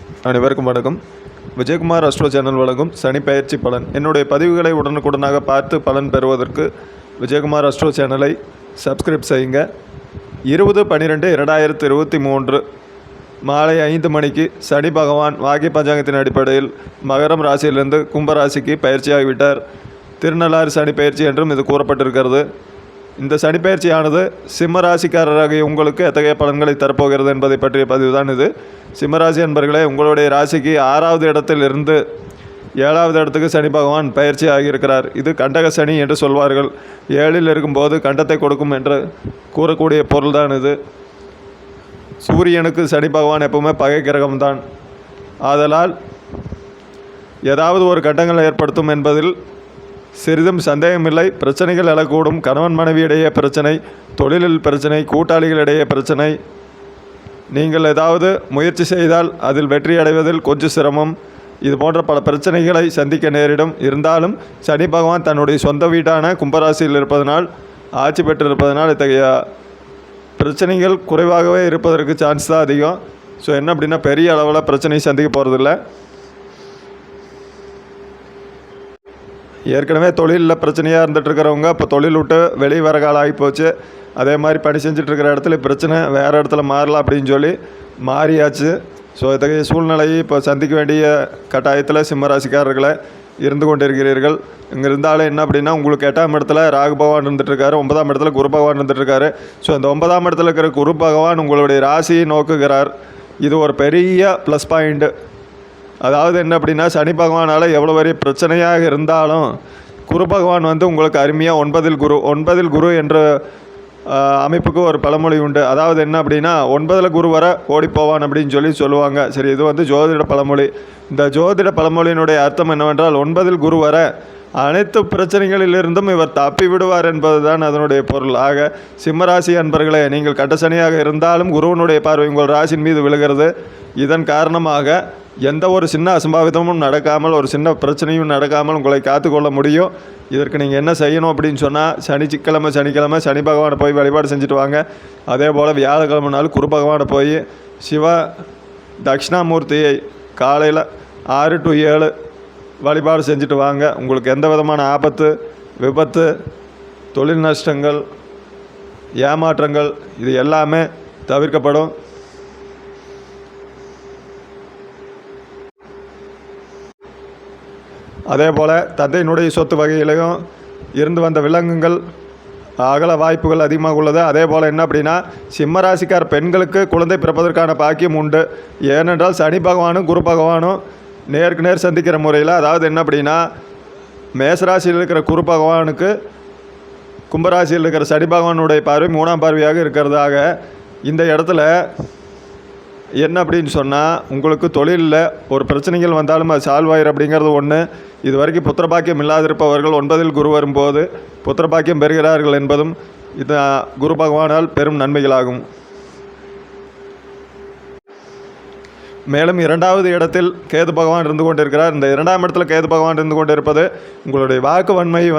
அனைவருக்கும் வணக்கம். Vijayakumar astro channel வழங்கும் சனி பயிற்சி பலன். என்னுடைய பதிவுகளை உடனுக்குடனாக பார்த்து பலன் பெறுவதற்கு விஜயகுமார் அஸ்ட்ரோ சேனலை சப்ஸ்கிரைப் செய்யுங்க. 20/12/2023 மாலை 5 மணிக்கு சனி பகவான் வாகி பஞ்சாங்கத்தின் அடிப்படையில் மகரம் ராசியிலிருந்து கும்பராசிக்கு பயிற்சியாகிவிட்டார். திருநள்ளாறு சனி பயிற்சி என்றும் இது கூறப்பட்டிருக்கிறது. இந்த சனி பயிற்சியானது சிம்ம ராசிக்காரராகிய உங்களுக்கு எத்தகைய பலன்களை தரப்போகிறது என்பதை பற்றிய பதிவு தான் இது. சிம்மராசி என்பர்களே, உங்களுடைய ராசிக்கு 6வது இடத்திலிருந்து 7வது இடத்துக்கு சனி பகவான் பயிற்சி ஆகியிருக்கிறார். இது கண்டக சனி என்று சொல்வார்கள். 7ல் இருக்கும்போது கண்டத்தை கொடுக்கும் என்று கூறக்கூடிய பொருள்தான் இது. சூரியனுக்கு சனி பகவான் எப்பவுமே பகை கிரகம்தான். ஆதலால் ஏதாவது ஒரு கண்டங்களை ஏற்படுத்தும் என்பதில் சிறிதும் சந்தேகமில்லை. பிரச்சனைகள் எழக்கூடும். கணவன் மனைவியிடையே பிரச்சனை, தொழிலில் பிரச்சனை, கூட்டாளிகளிடையே பிரச்சனை. நீங்கள் ஏதாவது முயற்சி செய்தால் அதில் வெற்றி அடைவதில் கொஞ்சம் சிரமம். இது போன்ற பல பிரச்சனைகளை சந்திக்க நேரிடும். இருந்தாலும் சனி பகவான் தன்னுடைய சொந்த வீட்டான கும்பராசியில் இருப்பதனால், ஆட்சி பெற்றிருப்பதனால் இத்தகைய பிரச்சனைகள் குறைவாகவே இருப்பதற்கு சான்ஸ் தான் அதிகம். ஸோ என்ன அப்படின்னா, பெரிய அளவில் பிரச்சனை சந்திக்க போகிறதில்ல. ஏற்கனவே தொழிலில் பிரச்சனையாக இருந்துகிட்ருக்கிறவங்க இப்போ தொழில் விட்டு வெளியே வர காலம் ஆகிப்போச்சு. அதே மாதிரி பணி செஞ்சிட்ருக்கிற இடத்துல பிரச்சனை வேறு இடத்துல மாறலாம் அப்படின்னு சொல்லி மாறியாச்சு. ஸோ இத்தகைய சூழ்நிலையை இப்போ சந்திக்க வேண்டிய கட்டாயத்தில் சிம்மராசிக்காரர்களை இருந்து கொண்டிருக்கிறீர்கள். இங்கே இருந்தாலும் என்ன அப்படின்னா, உங்களுக்கு 8ஆம் இடத்துல ராகு பகவான் இருந்துகிட்ருக்காரு, 9ஆம் இடத்துல குரு பகவான் இருந்துகிட்ருக்காரு. ஸோ இந்த 9ஆம் இடத்துல இருக்கிற குரு பகவான் உங்களுடைய ராசியை நோக்குகிறார். இது ஒரு பெரிய ப்ளஸ் பாயிண்ட்டு. அதாவது என்ன அப்படின்னா, சனி பகவானால் எவ்வளோ பெரிய பிரச்சனையாக இருந்தாலும் குரு பகவான் உங்களுக்கு அருமையாக 9ல் குரு என்ற அமைப்புக்கு ஒரு பழமொழி உண்டு. அதாவது என்ன அப்படின்னா, 9ல் குரு வர ஓடிப்போவான் அப்படின்னு சொல்லுவாங்க. சரி, இது ஜோதிட பழமொழி. இந்த ஜோதிட பழமொழியினுடைய அர்த்தம் என்னவென்றால், 9ல் குரு வர அனைத்து பிரச்சனைகளிலிருந்தும் இவர் தப்பி விடுவார் என்பது தான் அதனுடைய பொருள். ஆக சிம்மராசி அன்பர்களே, நீங்கள் கட்டசனியாக இருந்தாலும் குருவனுடைய பார்வை உங்கள் ராசியின் மீது விழுகிறது. இதன் காரணமாக எந்த ஒரு சின்ன அசம்பாவிதமும் நடக்காமல், ஒரு சின்ன பிரச்சனையும் நடக்காமல் உங்களை காத்துக்கொள்ள முடியும். இதற்கு நீங்கள் என்ன செய்யணும் அப்படின்னு சொன்னால், சனிக்கிழமை சனி பகவானை போய் வழிபாடு செஞ்சுட்டு வாங்க. அதே போல் வியாழக்கிழமை நாள் குரு பகவானை போய் சிவ தட்சிணாமூர்த்தியை காலையில் 6 to 7 வழிபாடு செஞ்சுட்டு வாங்க. உங்களுக்கு எந்த விதமான ஆபத்து, விபத்து, தொழில் நஷ்டங்கள், ஏமாற்றங்கள் இது எல்லாமே தவிர்க்கப்படும். அதே போல் தந்தையினுடைய சொத்து வகையிலையும் இருந்து வந்த விலங்குகள் அகல வாய்ப்புகள் அதிகமாக உள்ளது. அதே போல் என்ன அப்படின்னா, சிம்மராசிக்கார பெண்களுக்கு குழந்தை பிறப்பதற்கான பாக்கியம் உண்டு. ஏனென்றால் சனி பகவானும் குரு பகவானும் நேருக்கு நேர் சந்திக்கிற முறையில், அதாவது என்ன அப்படின்னா, மேசராசியில் இருக்கிற குரு பகவானுக்கு கும்பராசியில் இருக்கிற சனி பகவானுடைய பார்வை 3ஆம் பார்வையாக இருக்கிறதாக இந்த இடத்துல என்ன அப்படின்னு சொன்னால், உங்களுக்கு தொழிலில் ஒரு பிரச்சனைகள் வந்தாலும் அது சால்வ் ஆயிரும் அப்படிங்கிறது ஒன்று. இது வரைக்கும் புத்திரபாக்கியம் இல்லாதிருப்பவர்கள் 9ல் குரு வரும்போது புத்திரபாக்கியம் பெறுகிறார்கள் என்பதும் இது குரு பகவானால் பெரும் நன்மைகளாகும். மேலும் 2வது இடத்தில் கேது பகவான் இருந்து கொண்டிருக்கிறார். இந்த 2ஆம் இடத்துல கேது பகவான் இருந்து கொண்டிருப்பது உங்களுடைய வாக்கு வன்மையை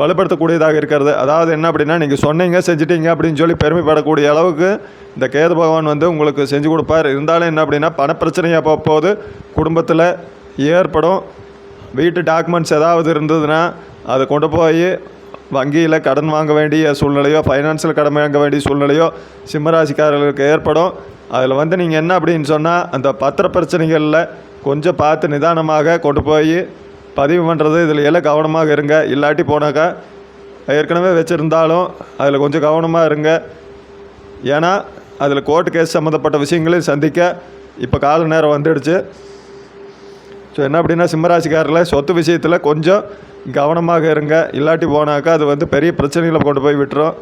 வலுப்படுத்தக்கூடியதாக இருக்கிறது. அதாவது என்ன அப்படின்னா, நீங்கள் சொன்னீங்க செஞ்சிட்டீங்க அப்படின்னு பெருமைப்படக்கூடிய அளவுக்கு இந்த கேது பகவான் உங்களுக்கு செஞ்சு கொடுப்பார். இருந்தாலும் என்ன அப்படின்னா, பணப்பிரச்சனையாக போது குடும்பத்தில் ஏற்படும். வீட்டு டாக்குமெண்ட்ஸ் ஏதாவது இருந்ததுன்னா அதை கொண்டு போய் வங்கியில் கடன் வாங்க வேண்டிய சூழ்நிலையோ, ஃபைனான்ஸில் கடன் வாங்க வேண்டிய சூழ்நிலையோ சிம்மராசிக்காரர்களுக்கு ஏற்படும். அதில் நீங்கள் என்ன அப்படின்னு சொன்னால், அந்த பத்திர பிரச்சனைகளில் கொஞ்சம் பார்த்து நிதானமாக கொண்டு போய் பதிவு பண்ணுறது, இதில் எல்லாம் கவனமாக இருங்க. இல்லாட்டி போனாக்கா ஏற்கனவே வச்சுருந்தாலும் அதில் கொஞ்சம் கவனமாக இருங்க. ஏன்னா அதில் கோர்ட்டு கேஸ் சம்மந்தப்பட்ட விஷயங்களையும் சந்திக்க இப்போ கால நேரம் வந்துடுச்சு. ஸோ என்ன அப்படின்னா, சிம்மராசிக்காரில் சொத்து விஷயத்தில் கொஞ்சம் கவனமாக இருங்க. இல்லாட்டி போனாக்கா அது பெரிய பிரச்சனைகளை கொண்டு போய் விட்டுரும்.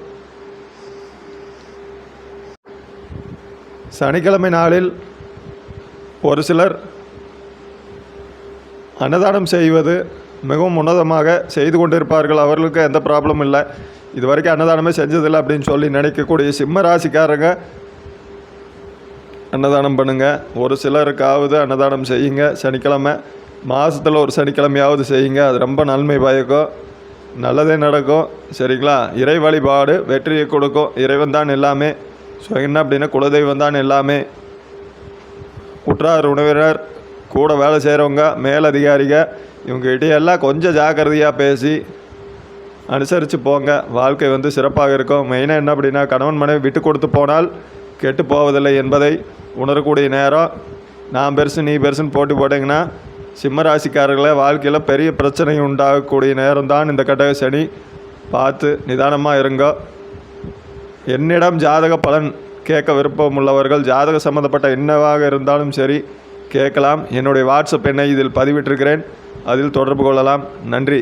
சனிக்கிழமை நாளில் ஒரு சிலர் அன்னதானம் செய்வது மிகவும் உன்னதமாக செய்து கொண்டிருப்பார்கள். அவர்களுக்கு எந்த ப்ராப்ளமும் இல்லை. இது வரைக்கும் அன்னதானமே செஞ்சதில்லை அப்படின்னு நினைக்கக்கூடிய சிம்ம ராசிக்காரங்க அன்னதானம் பண்ணுங்கள். ஒரு சிலருக்காவது அன்னதானம் செய்யுங்க. சனிக்கிழமை மாதத்தில் ஒரு சனிக்கிழமையாவது செய்யுங்க. அது ரொம்ப நன்மை பயக்கும், நல்லதே நடக்கும். சரிங்களா? இறை வழிபாடு வெற்றியை கொடுக்கும். இறைவன் தான் எல்லாமே. ஸோ என்ன அப்படின்னா, குலதெய்வம் தான் எல்லாமே. உற்றார் உறவினர், கூட வேலை செய்கிறவங்க, மேலதிகாரிக இவங்ககிட்டையெல்லாம் கொஞ்சம் ஜாக்கிரதையாக பேசி அனுசரித்து போங்க. வாழ்க்கை வந்து சிறப்பாக இருக்கும். மெயினாக என்ன அப்படின்னா, கணவன் மனைவி விட்டு கொடுத்து போனால் கெட்டு போவதில்லை என்பதை உணரக்கூடிய நேரம். நான் பெருசு நீ பெருசுன்னு போட்டி போட்டிங்கன்னா சிம்ம ராசிக்காரர்களை வாழ்க்கையில் பெரிய பிரச்சனை உண்டாகக்கூடிய நேரம்தான் இந்த கட்டக சனி. பார்த்து நிதானமாக இருங்க. என்னிடம் ஜாதக பலன் கேட்க விருப்பம் உள்ளவர்கள் ஜாதக சம்மந்தப்பட்ட என்னவாக இருந்தாலும் சரி கேட்கலாம். என்னுடைய வாட்ஸ்அப் எண்ணை இதில் பதிவிட்டிருக்கிறேன், அதில் தொடர்பு கொள்ளலாம். நன்றி.